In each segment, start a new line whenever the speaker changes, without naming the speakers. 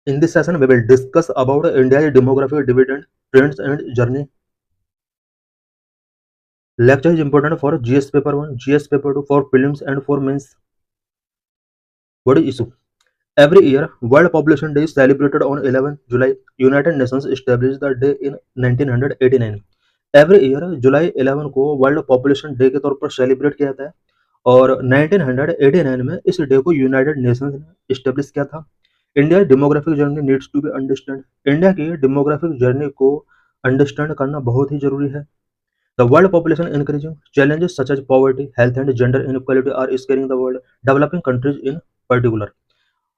In this session, we will discuss about India's demographic dividend trends and journey. Lecture is important for GS paper 1, GS paper 2, for prelims and for mains. What is issue? Every year, World Population Day is celebrated on 11 July. United Nations established the day in 1989. Every year, जुलाई 11 को world population day के तौर पर celebrate किया जाता है और 1989 में इस डे को यूनाइटेड नेशंस ने इस्टेब्लिश किया था। India demographic journey needs to be understand. India की डेमोग्राफिक जर्नी को अंडरस्टैंड करना बहुत ही जरूरी है। The world population increasing challenges such as poverty, health and gender inequality are scaring the world, developing countries in particular।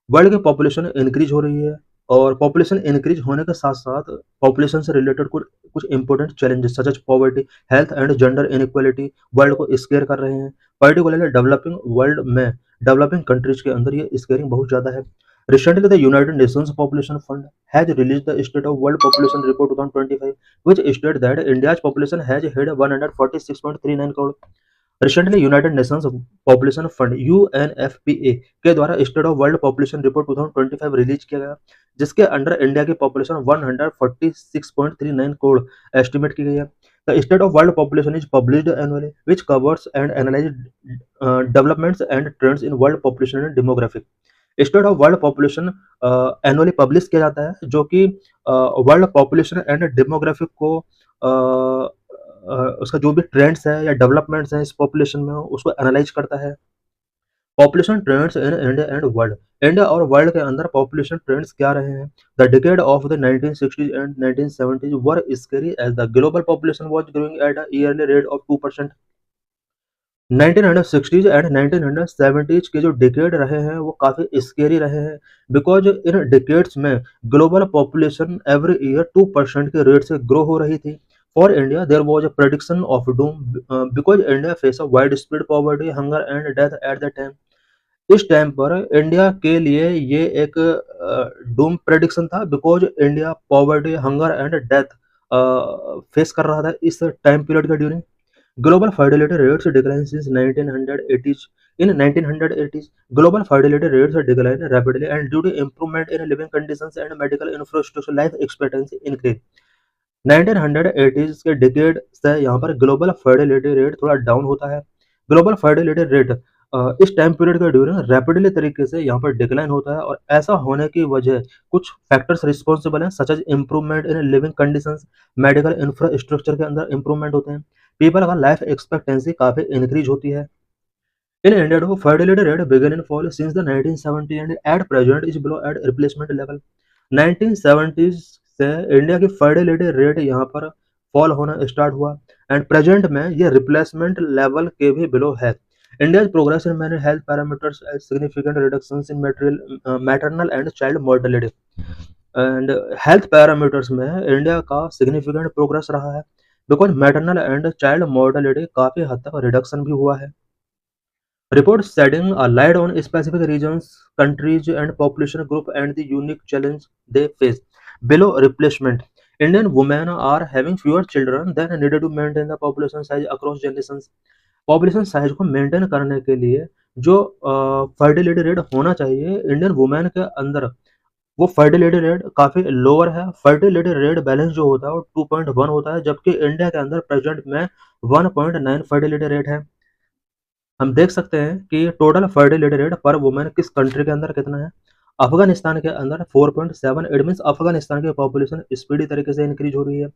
World की population increase हो रही है और पॉपुलेशन इंक्रीज होने के साथ साथ पॉपुलेशन से रिलेटेड कुछ कुछ important challenges such as poverty, health and gender inequality world को स्केयर कर रहे हैं। पर्टिकुलरली डेवलपिंग वर्ल्ड में, डेवलपिंग कंट्रीज के अंदर ये स्केयरिंग बहुत ज्यादा है। Recently, the United Nations Population Fund has released the State of World Population Report 2025, which states that India's population has hit 146.39 crore। Recently United Nations Population fund UNFPA के द्वारा state of world population report 2025 release किया गया, जिसके under India की population 146.39 crore estimate की गई है। The state of world population is published annually which covers and analyse developments and trends in world population and demographic. State of world population annually publish किया जाता है, जो कि वर्ल्ड पॉपुलेशन एंड डेमोग्राफिक को उसका जो भी ट्रेंड्स है या डेवलपमेंट्स हैं इस पॉपुलेशन में उसको एनालाइज करता है। Population trends in India and world. India और वर्ल्ड के अंदर पॉपुलेशन ट्रेंड्स क्या रहे हैं? The decade of the 1960s and 1970s were scary as the global population was growing at a yearly rate of 2%। 1960s and 1970s के जो decade रहे हैं वो काफी स्केरी रहे हैं, बिकॉज इन डिकेड्स में ग्लोबल पॉपुलेशन एवरी ईयर 2% के रेट से ग्रो हो रही थी। For India there was a prediction of doom because India face a wide spread poverty, hunger and death at the time. इस टाइम पर इंडिया के लिए ये एक डूम प्रेडिक्शन था, because India poverty, hunger and death face कर रहा था इस टाइम पीरियड के during. Global fertility rates declined since 1980s. In 1980s, global fertility rates declined rapidly, and due to improvement in living conditions and medical infrastructure, life expectancy increased. 1980s के decade से यहाँ पर global fertility rate थोड़ा down होता है। Global fertility rate इस time period के during rapidly तरीके से यहाँ पर डिक्लाइन होता है, और ऐसा होने की वजह कुछ फैक्टर्स रिस्पॉन्सिबल हैं, such as improvement in living conditions, medical infrastructure के अंदर इंप्रूवमेंट होते हैं, पीपल का लाइफ एक्सपेक्टेंसी काफी इंक्रीज होती है। In India to fertility rate began in fall since the 1970 and at present is below at replacement level. 1970s से India की फर्टिलिटी रेट यहाँ पर फॉल होना स्टार्ट हुआ, एंड प्रेजेंट में ये रिप्लेसमेंट लेवल के भी बिलो है। India's progress in many health parameters has significant reductions in maternal and child mortality। And health parameters में इंडिया का सिग्निफिकेंट प्रोग्रेस रहा है, because maternal and child mortality काफी हद तक रिडक्शन भी हुआ है। Reports shedding a light on specific regions, countries, and population group and the unique challenge they face. Below replacement, Indian women are having fewer children than needed to maintain the population size across generations। Population size को maintain करने के लिए जो fertility rate होना चाहिए Indian women के अंदर, वो फर्टिलिटी रेट काफी लोअर है। फर्टिलिटी रेट बैलेंस जो होता है वो 2.1 होता है, जबकि इंडिया के अंदर प्रेजेंट में 1.9 फर्टिलिटी रेट है। हम देख सकते हैं कि टोटल फर्टिलिटी रेट पर वुमेन किस कंट्री के अंदर कितना है। अफगानिस्तान के अंदर 4.7, इट मीन्स अफगानिस्तान की पॉपुलेशन स्पीडी तरीके से इंक्रीज हो रही है।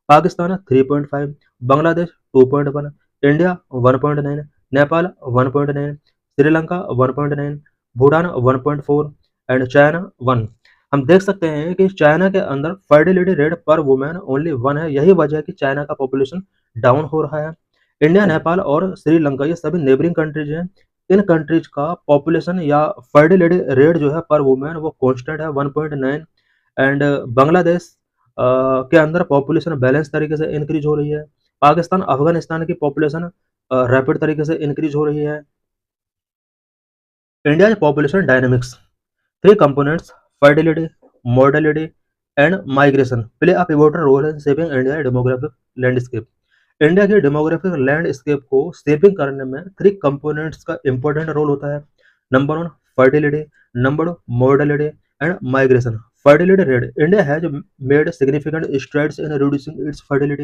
Pakistan 3.5, Bangladesh 2.1, India 1.9, Nepal 1.9, Sri Lanka 1.9, Bhutan 1.4 and China 1। हम देख सकते हैं कि चाइना के अंदर फर्टिलिटी रेट पर वुमेन ओनली 1 है। यही वजह है कि चाइना का पॉपुलेशन डाउन हो रहा है। इंडिया, नेपाल और श्रीलंका ये सभी नेबरिंग कंट्रीज हैं। इन कंट्रीज का पॉपुलेशन या फर्टिलिटी रेट जो है पर वुमेन वो कांस्टेंट है 1.9, एंड बांग्लादेश के अंदर पॉपुलेशन बैलेंस तरीके से इंक्रीज हो रही है। पाकिस्तान, अफगानिस्तान की पॉपुलेशन रैपिड तरीके से इंक्रीज हो रही है। India population dynamics, 3 components, fertility, mortality, and migration play a pivotal role in shaping India demographic landscape। India के डेमोग्राफिक लैंडस्केप को शेपिंग करने में 3 कंपोनेंट्स का इंपॉर्टेंट रोल होता है। Number 1 fertility, number 2 mortality and migration. Fertility rate, India has made significant strides in reducing its fertility.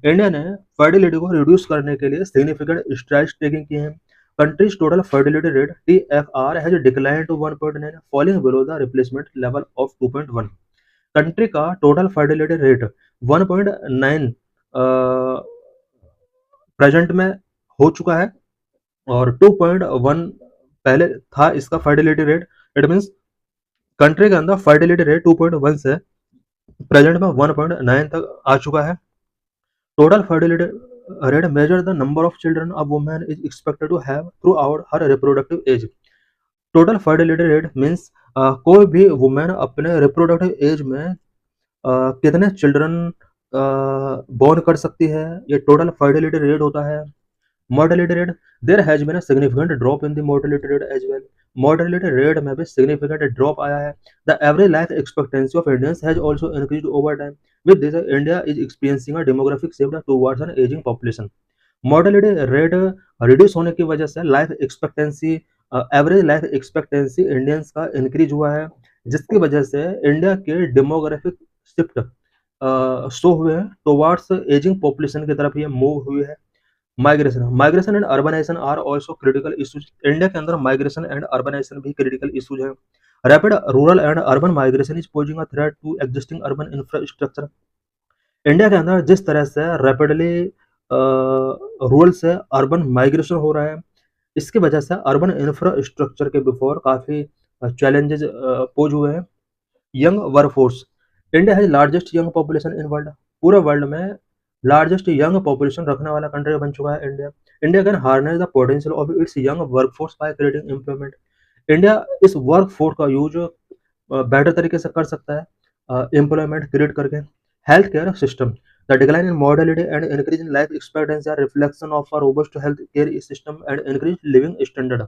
India ने fertility को reduce करने के लिए सिग्निफिकेंट स्ट्राइड्स टेकिंग किए हैं। Countries total fertility rate TFR has decline to 1.9, falling below the replacement level of 2.1। Country का total fertility rate 1.9 present में हो चुका है और 2.1 पहले था इसका fertility rate. It means country के अंदर फर्टिलिटी रेट 2.1 से प्रेजेंट में 1.9 तक आ चुका है। Total fertility rate measure the number of children a woman is expected to have throughout her reproductive age. Total fertility rate means कोई भी वुमेन अपने रिप्रोडक्टिव एज में कितने चिल्ड्रन बोर्न कर सकती है, ये टोटल फर्टिलिटी रेट होता है। Mortality rate, there has been a significant drop in the mortality rate as well. Mortality rate में भी सिग्निफिकेंट ड्रॉप आया है। The average life expectancy of Indians has also increased over time. With this India is experiencing a demographic shift towards an ageing population. Mortality rate reduce होने की वजह से life expectancy, average life expectancy Indians का increase हुआ है, जिसकी वजह से इंडिया के डेमोग्राफिक शिफ्ट शो हुए हैं टुवर्ड्स एजिंग पॉपुलेशन की तरफ ये मूव हुई है। Migration, migration and urbanisation are also critical issues. India के अंदर माइग्रेशन एंड अर्बनाइजेशन भी क्रिटिकल इश्यूज हैं। Rapid rural and urban migration is posing a threat to existing urban infrastructure. India के अंदर जिस तरह से रैपिडली रूरल से अर्बन माइग्रेशन हो रहा है, इसकी वजह से अर्बन इंफ्रास्ट्रक्चर के बिफोर काफ़ी चैलेंजेस पोज हुए हैं। Young workforce, India has largest young population in world. पूरे वर्ल्ड में लार्जेस्ट यंग पॉपुलेशन रखने वाला कंट्री बन चुका है India. India can harness the potential of its young workforce by creating employment. India इस वर्कफोर्स का यूज बेटर तरीके से कर सकता है एम्प्लॉयमेंट क्रिएट करके। Health care system, the decline in mortality and increase in life expectancy are reflection of a robust health care system and increase living standard.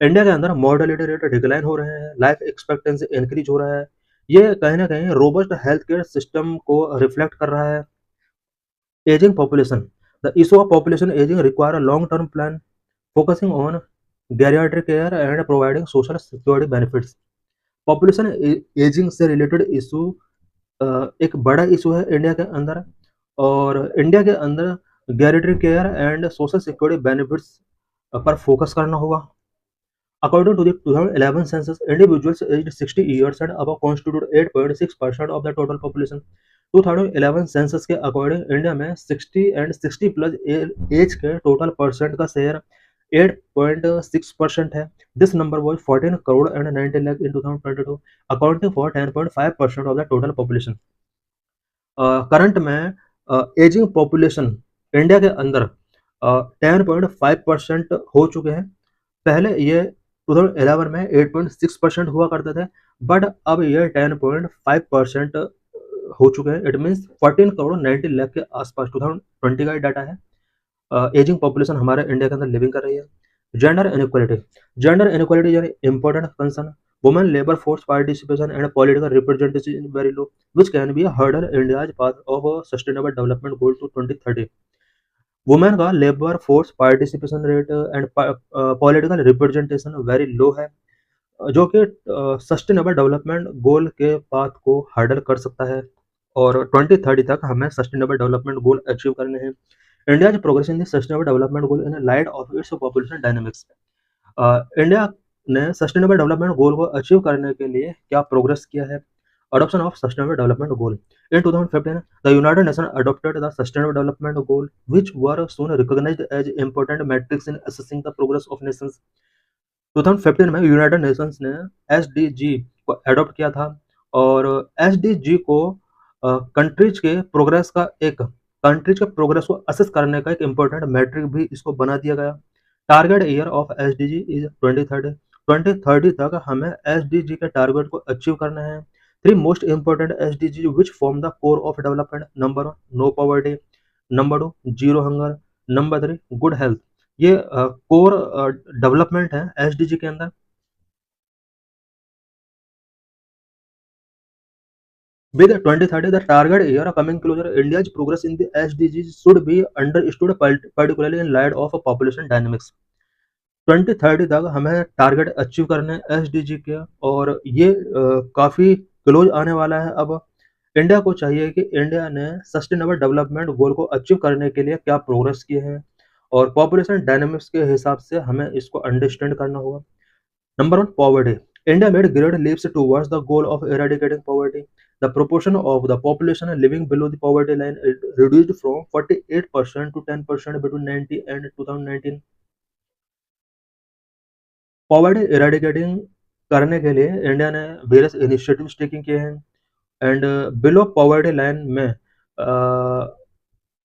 India के अंदर मॉर्टेलिटी रेट डिक्लाइन हो रहे हैं, लाइफ एक्सपेक्टेंसी इंक्रीज हो रहा है, ये कहीं ना कहीं रोबस्ट हेल्थ केयर सिस्टम को रिफ्लेक्ट कर रहा है। Ageing population, the issue of population ageing require a long term plan focusing on geriatric care and providing social security benefits. Population ageing से रिलेटेड इशू एक बड़ा इशू है India के अंदर, और इंडिया के अंदर geriatric care and social security benefits पर फोकस करना होगा। According to the 2011 census, individuals aged 60 years and above constitute 8.6% of the total population. 2011 census के अकॉर्डिंग इंडिया में 60 एंड 60 प्लस एज के टोटल परसेंट का शेयर 8.6% है। This number was 14 crore and 90 lakh in 2022, accounting for 10.5% of the total population. Current में ageing population India के अंदर 10.5% हो चुके हैं। पहले ये 2011 में 8.6% हुआ करते थे, बट अब ये 10.5% हो चुके हैं। इट मीन्स 14 करोड़ 90 लाख के आसपास 2020 का डाटा है। एजिंग पॉपुलेशन हमारे इंडिया के अंदर लिविंग कर रही है। जेंडर इनइक्वालिटी, जेंडर इनइक्वालिटी यानी important concern. Women labour force participation and political representation is very low, which can be a hurdle India's path of sustainable development goal to 2030। Women का labour force participation rate and political representation very low है, जो कि sustainable development गोल के path को hurdle कर सकता है, और 2030 तक हमें सस्टेनेबल डेवलपमेंट गोल अचीव करने हैं। India progress in the sustainable development goal in light of its population dynamics. India ने सस्टेनेबल डेवलपमेंट गोल को अचीव करने के लिए क्या प्रोग्रेस किया है। Adoption of Sustainable Development Goal. In 2015, the United Nations adopted the Sustainable Development Goal, which were soon recognized as important metrics in assessing the progress of nations. 2015 में United Nations ने SDG को adopt किया था, और SDG को countries के progress का एक कंट्रीज के प्रोग्रेस को असेस करने का एक इम्पोर्टेंट मैट्रिक भी इसको बना दिया गया। Target year of SDG is 2030। 2030 तक हमें SDG के टारगेट को अचीव करना है। 3 most important SDG which form the core of development. Number 1, no poverty. Number 2, zero hunger. Number 3, good health. ये कोर डेवलपमेंट है SDG के अंदर। With 2030, the target year coming closer, India's progress in the SDGs should be understood particularly in light of population dynamics. 2030 तक हमें target achieve करने SDG के, और ये काफ़ी क्लोज आने वाला है। अब इंडिया को चाहिए कि इंडिया ने सस्टेनेबल डेवलपमेंट गोल को अचीव करने के लिए क्या प्रोग्रेस किए हैं, और पॉपुलेशन डायनामिक्स के हिसाब से हमें इसको अंडरस्टैंड करना होगा। Number one, poverty. India made great leaps towards the goal of eradicating poverty. The proportion of the population living below the poverty line reduced from 48% to 10% between 90 and 2019. Poverty eradicating करने के लिए India ने various initiatives taking किए हैं, and below poverty line में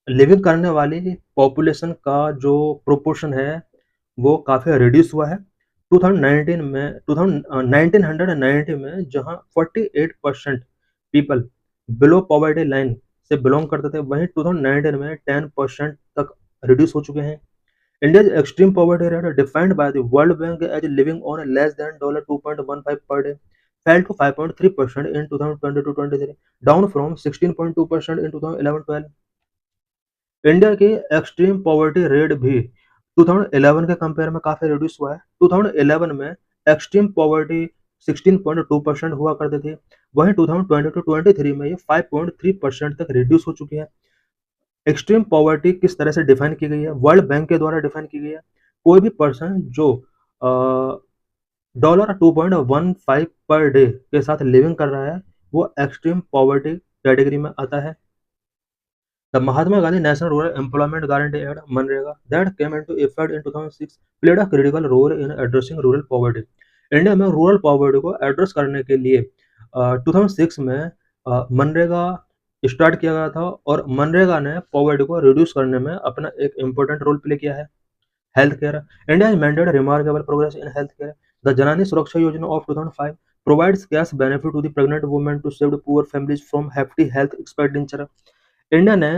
living करने वाली population का जो प्रोपोर्शन है वो काफ़ी रिड्यूस हुआ है। 2019 में 1990 में जहां 48% पीपल बिलो पॉवर्टी लाइन से बिलोंग करते थे, वहीं 2019 में 10% तक रिड्यूस हो चुके हैं। India's extreme poverty rate, defined by the World Bank as living on less than $2.15 per day, fell to 5.3% in 2022-23, down from 16.2% in 2011-12. India की एक्सट्रीम पॉवर्टी रेट भी 2011 के कंपेयर में काफी रिड्यूस हुआ है। 2011 में एक्सट्रीम पॉवर्टी 16.2% हुआ करती थी, वहीं 2022-23 में ये 5.3% तक रिड्यूस हो चुकी है। एक्सट्रीम पॉवर्टी किस तरह से डिफाइन की गई है? वर्ल्ड बैंक के द्वारा डिफाइन की गई है। कोई भी पर्सन जो $2.15 पर डे के साथ लिविंग कर रहा है वो एक्सट्रीम पॉवर्टी कैटेगरी में आता है। The Mahatma Gandhi National Rural Employment Guarantee Act (MNREGA) that came into effect in 2006 played a critical role in addressing rural poverty. India में रूरल पॉवर्टी को एड्रेस करने के लिए 2006 में मनरेगा स्टार्ट किया गया था, और मनरेगा ने पॉवर्टी को रिड्यूस करने में अपना एक इम्पोर्टेंट रोल प्ले किया है। Health care, India has made remarkable progress in health care. The Janani Suraksha Yojana of 2005 provides cash benefit to the pregnant women to save poor families from hefty health expenditure. India ने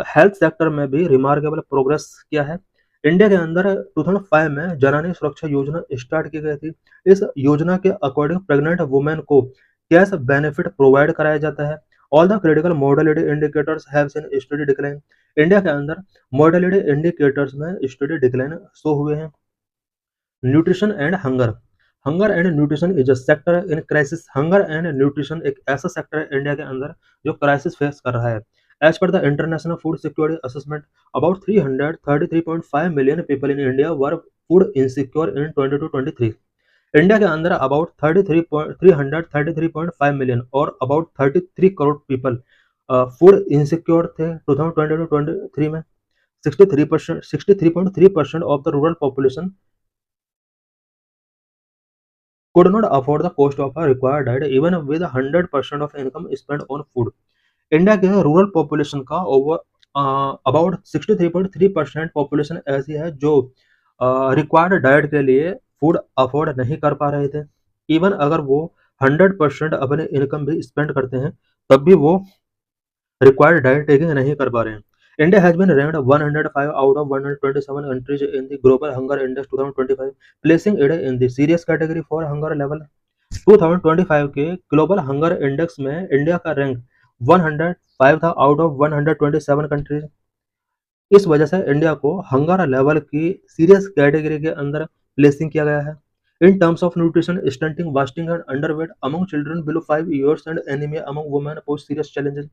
health sector में भी remarkable progress किया है। India के अंदर 2005 में जननी सुरक्षा योजना स्टार्ट की गई थी। इस योजना के अकॉर्डिंग प्रेग्नेंट वुमेन को कैश बेनिफिट प्रोवाइड कराया जाता है। All the critical mortality indicators have seen study decline. India के अंदर मोर्टेलिटी इंडिकेटर्स में स्टडी डिक्लाइन शो हुए हैं। Nutrition and hunger, hunger and nutrition is a sector in crisis. Hunger and nutrition एक ऐसा सेक्टर है इंडिया के अंदर जो क्राइसिस फेस कर रहा है। As per the International Food Security Assessment, about 333.5 million people in India were food insecure in 22-23. India के अंदर अबाउट 333.5 मिलियन और about 33 crore people food insecure थे 2022-23 में। 63.3% of the rural population could not afford the cost of a required diet even with 100% of income spent on food. India के rural population का over about 63.3% population ऐसी है जो required diet के लिए food afford नहीं कर पा रहे थे। इवन अगर वो 100% अपने इनकम भी स्पेंड करते हैं तब भी वो रिक्वायर्ड डाइट टेकिंग नहीं कर पा रहे हैं। India has been ranked 105 out of 127 countries in the global hunger index 2025, placing it in the serious category for hunger level. 2025 के ग्लोबल हंगर इंडेक्स में इंडिया का रैंक 105 था आउट ऑफ 127 कंट्रीज। इस वजह से इंडिया को हंगर लेवल की serious category के अंदर प्लेसिंग किया गया है। In terms of nutrition, stunting, wasting and underweight among children below 5 years and anaemia among women post serious challenges.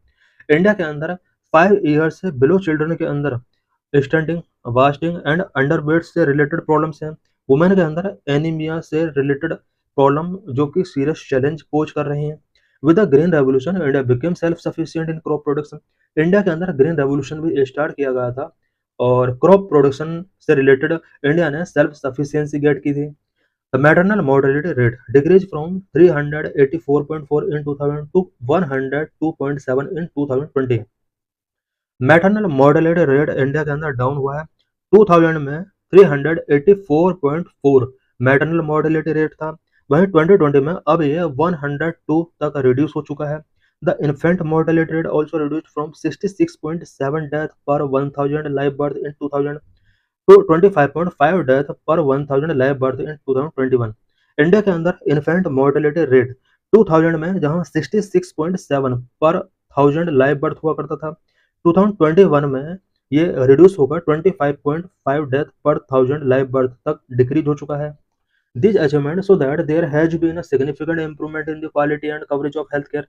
India के अंदर 5 ईयर्स से बिलो चिल्ड्रन के अंदर स्टंटिंग, वास्टिंग एंड अंडरवेट से रिलेटेड प्रॉब्लम्स हैं। वुमेन के अंदर एनीमिया से रिलेटेड प्रॉब्लम जो कि सीरियस चैलेंज पोज कर रही हैं। With the green revolution India became self sufficient in crop production. India के अंदर ग्रीन रेवोल्यूशन भी स्टार्ट किया गया था और क्रॉप प्रोडक्शन से रिलेटेड इंडिया ने सेल्फ सफिशिएंसी गेट की थी। The maternal mortality rate decrease from 384.4 in 2000 to 102.7 in 2020। Maternal mortality rate India के अंदर डाउन हुआ है। 2000 में 384.4 मैटरनल मोर्टेलिटी रेट था, वहीं 2020 में अब ये 102 तक रिड्यूस हो चुका है। The infant mortality rate also reduced from 66.7 death per 1000 live birth in 2000 to 25.5 death per 1000 live birth in 2021। India के अंदर इन्फेंट मोर्टेलिटी रेट 2000 में जहां 66.7 पर 1000 लाइव बर्थ हुआ करता था, 2021 में ये रिड्यूस होकर 25.5 डेथ पर 1000 लाइव बर्थ तक डिक्रीज हो चुका है। These achievements so that there has been a significant improvement in the quality and coverage of health care.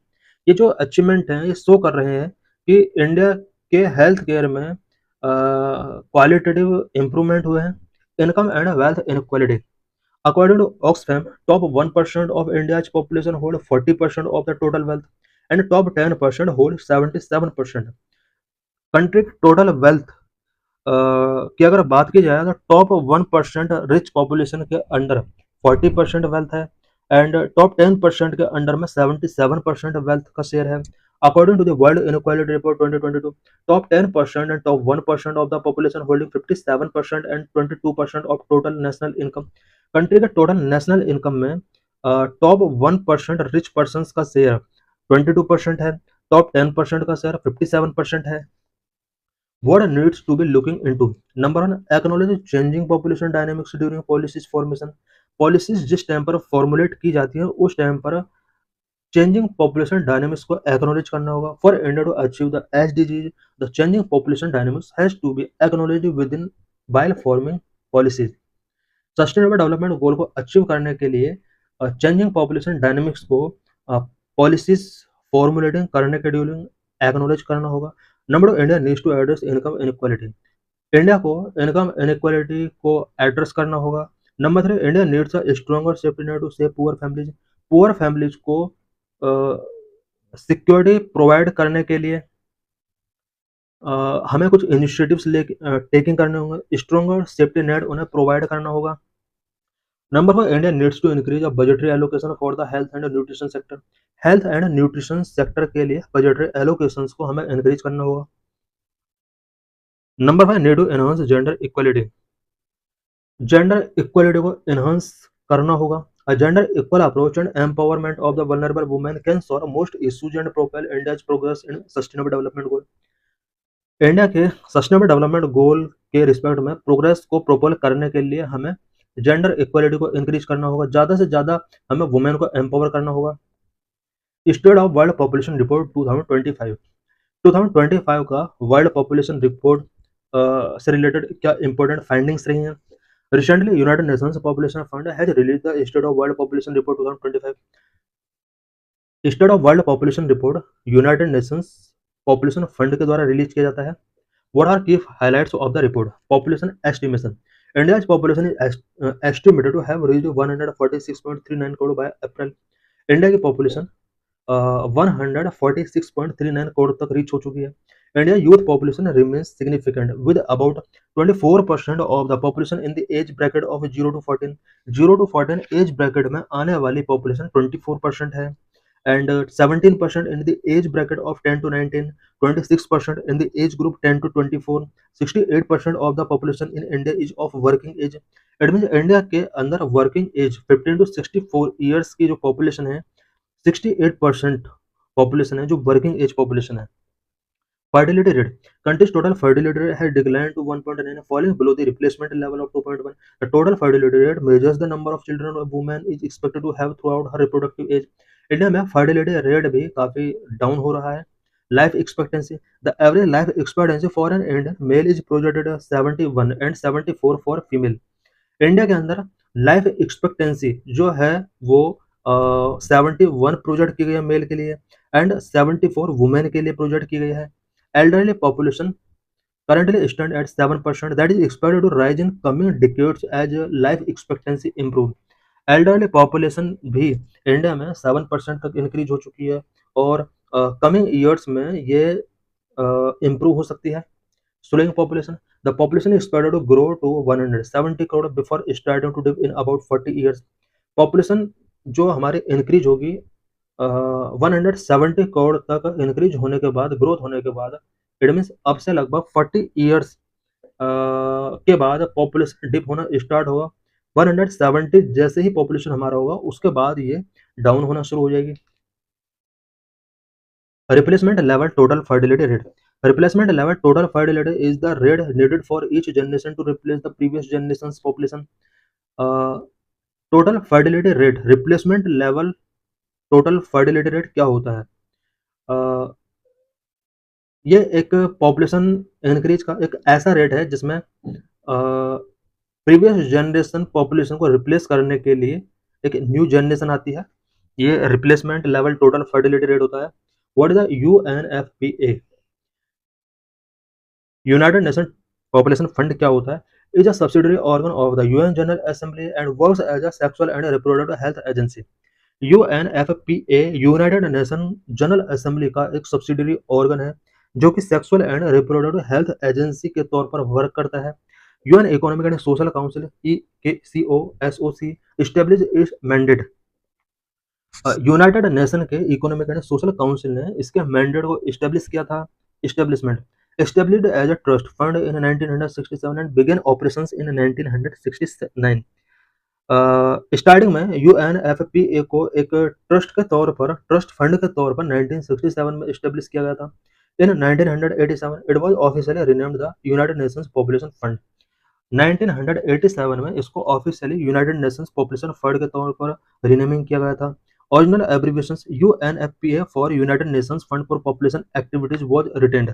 ये जो अचीवमेंट हैं ये शो कर रहे हैं कि इंडिया के हेल्थ केयर में क्वालिटेटिव इम्प्रूवमेंट हुए हैं. Income and wealth inequality. According to Oxfam, top 1% of India's population hold 40% of the total wealth, and top 10% hold 77%. Country की टोटल वेल्थ की अगर बात की जाए तो टॉप 1% रिच पॉपुलेशन के अंडर 40% वेल्थ है, एंड टॉप 10% के अंडर में 77% वेल्थ का शेयर है. According to the world inequality report 2022, top 10% and top 1% of the population holding 57% and 22% of total national income. Country के टोटल नेशनल इनकम में top 1% rich person का share 22% है, top 10% का share 57% है. What needs to be looking into? Number one, acknowledge changing population dynamics during policies formation. Policies जिस time पर formulate की जाती है उस टाइम पर चेंजिंग पॉपुलेशन डायनेमिक्स को एक्नोलेज करना होगा. For India to achieve the SDG, the changing population dynamics has to be acknowledge within while forming policies. Sustainable development goal को अचीव करने के लिए चेंजिंग पॉपुलेशन डायनेमिक्स को policies formulating करने के ड्यूरिंग एक्नोलेज करना होगा. Number two, India needs to address income inequality. India को इनकम इनक्वालिटी को एड्रेस करना होगा. Number three, India needs a stronger safety net to save poor families. Poor families को सिक्योरिटी प्रोवाइड करने के लिए हमें कुछ इनिशिएटिव्स ले टेकिंग करने होंगे. स्ट्रॉन्गर सेफ्टी नेट उन्हें प्रोवाइड करना होगा. Number four, India needs to increase budgetary allocation for the health and nutrition sector. Health and nutrition sector के लिए बजटरी एलोकेशन को हमें इंक्रीज करना होगा. Number five, need to enhance gender equality. Gender equality को enhance करना होगा. A gender equal approach and empowerment of the vulnerable women can solve most issues and propel India's progress in sustainable development goal. India के sustainable development गोल के respect में progress को propel करने के लिए हमें जेंडर इक्वलिटी को इंक्रीज करना होगा. ज़्यादा से ज़्यादा हमें वुमेन को एम्पावर करना होगा. State of world population report 2025. 2025 का वर्ल्ड पॉपुलेशन रिपोर्ट से रिलेटेड क्या इंपॉर्टेंट फाइंडिंग्स रही हैं. Recently United Nations Population fund has release the state of world population report 2025. State of world population report United Nations Population Fund के द्वारा release किया जाता है. What are key highlights of the report? Population estimation. India's population is estimated to have reached 146.39 crore by April. India की population 146.39 crore तक reach हो चुकी है. India youth population remains significant with about 24% of the population in the age bracket of 0 to 14. 0 to 14 age bracket में आने वाली population 24% है, and 17% in the age bracket of 10 to 19, 26% in the age group 10 to 24, 68% of the population in India is of working age. It means India के अंदर working as 15 to 64 years की जो population है 68% population है जो working as population है. Fertility rate. Country's total fertility rate has declined to 1.9, falling below the replacement level of 2.1. The total fertility rate measures the number of children a woman is expected to have throughout her reproductive age. India में fertility rate भी काफी down हो रहा है. Life expectancy. The average life expectancy for an Indian male is projected 71 and 74 for female. India के अंदर life expectancy जो है वो 71 प्रोजेक्ट की गई है मेल के लिए एंड 74 वुमेन के लिए प्रोजेक्ट की गई है. Elderly population currently stand at 7%, that is expected to rise in coming decades as life expectancy improve. Elderly population भी इंडिया में 7% तक इंक्रीज हो चुकी है और कमिंग ईयर्स में ये इम्प्रूव हो सकती है. Slowing population. The population is expected to grow to 170 crore before starting to dip in about 40 years. Population जो हमारी इंक्रीज होगी 170 करोड़ तक इंक्रीज होने के बाद, ग्रोथ होने के बाद, इट मीन्स अब से लगभग 40 ईयर्स के बाद पॉपुलेशन डिप होना स्टार्ट होगा. 170 जैसे ही पॉपुलेशन हमारा होगा उसके बाद ये डाउन होना शुरू हो जाएगी. Replacement level total fertility rate. Replacement level total fertility is the rate needed for each generation to replace the previous generation population. Total fertility rate, replacement level total fertility rate क्या होता है? ये एक population increase का एक ऐसा rate है जिसमें प्रीवियस जनरेशन पॉपुलेशन को रिप्लेस करने के लिए एक न्यू जनरेशन आती है, ये replacement level total fertility rate होता है। What is the UNFPA? United Nation population fund क्या होता है? Is a subsidiary organ of the UN General Assembly and works as a sexual and reproductive health agency. UNFPA United Nation General Assembly का एक subsidiary organ है जो कि sexual and reproductive health agency के तौर पर वर्क करता है। UN economic and social council E के C O S O C establish its mandate. United Nation के इकोनॉमिक एंड सोशल काउंसिल ने इसके मैंडेट को इस्टेब्लिश किया था। Establishment established as a trust fund in 1967 and began operations in 1969। Starting में UNFPA को एक ट्रस्ट फंड के तौर पर 1967 में इस्टेब्लिश किया गया था। In 1987 it was officially renamed the United Nations Population Fund. 1987 में इसको officially United Nations Population Fund के तौर पर रिनेमिंग किया गया था। Original abbreviation UNFPA for United Nations Fund for Population Activities was retained.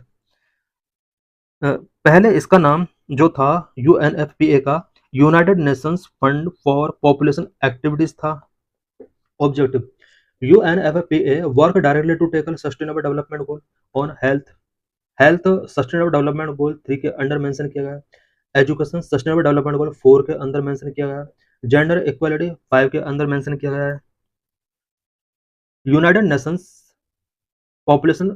पहले इसका नाम जो था यूएनएफपीए का United Nations Fund for Population Activities था। Objective UNFPA work directly to tackle sustainable development goal on health sustainable development गोल 3 के under mention किया गया। एजुकेशन सस्टेनेबल डेवलपमेंट गोल 4 के अंदर मेंशन किया गया। जेंडर इक्वालिटी 5 के अंदर मेंशन किया गया है। यूनाइटेड नेशंस पॉपुलेशन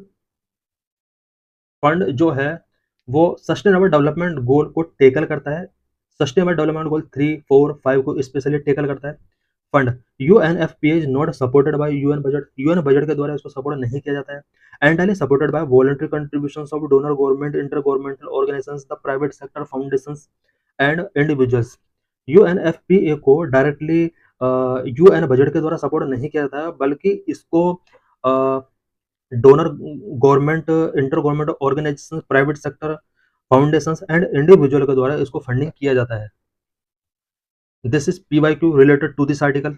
फंड जो है वो सस्टेनेबल डेवलपमेंट गोल को टेकल करता है। सस्टेनेबल डेवलपमेंट गोल 3, 4, 5 को स्पेशली टेकल करता है। Fund UNFPA is not supported by UN budget. UN budget के द्वारा इसको सपोर्ट नहीं किया जाता है। Entirely supported by voluntary contributions of donor government inter governmental organisations the private sector foundations and individuals. UNFPA को डायरेक्टली यूएन बजट के द्वारा सपोर्ट नहीं किया जाता है, बल्कि इसको donor government inter government organisation private sector foundations and individual के द्वारा इसको फंडिंग किया जाता है। This is P Y Q related to this article.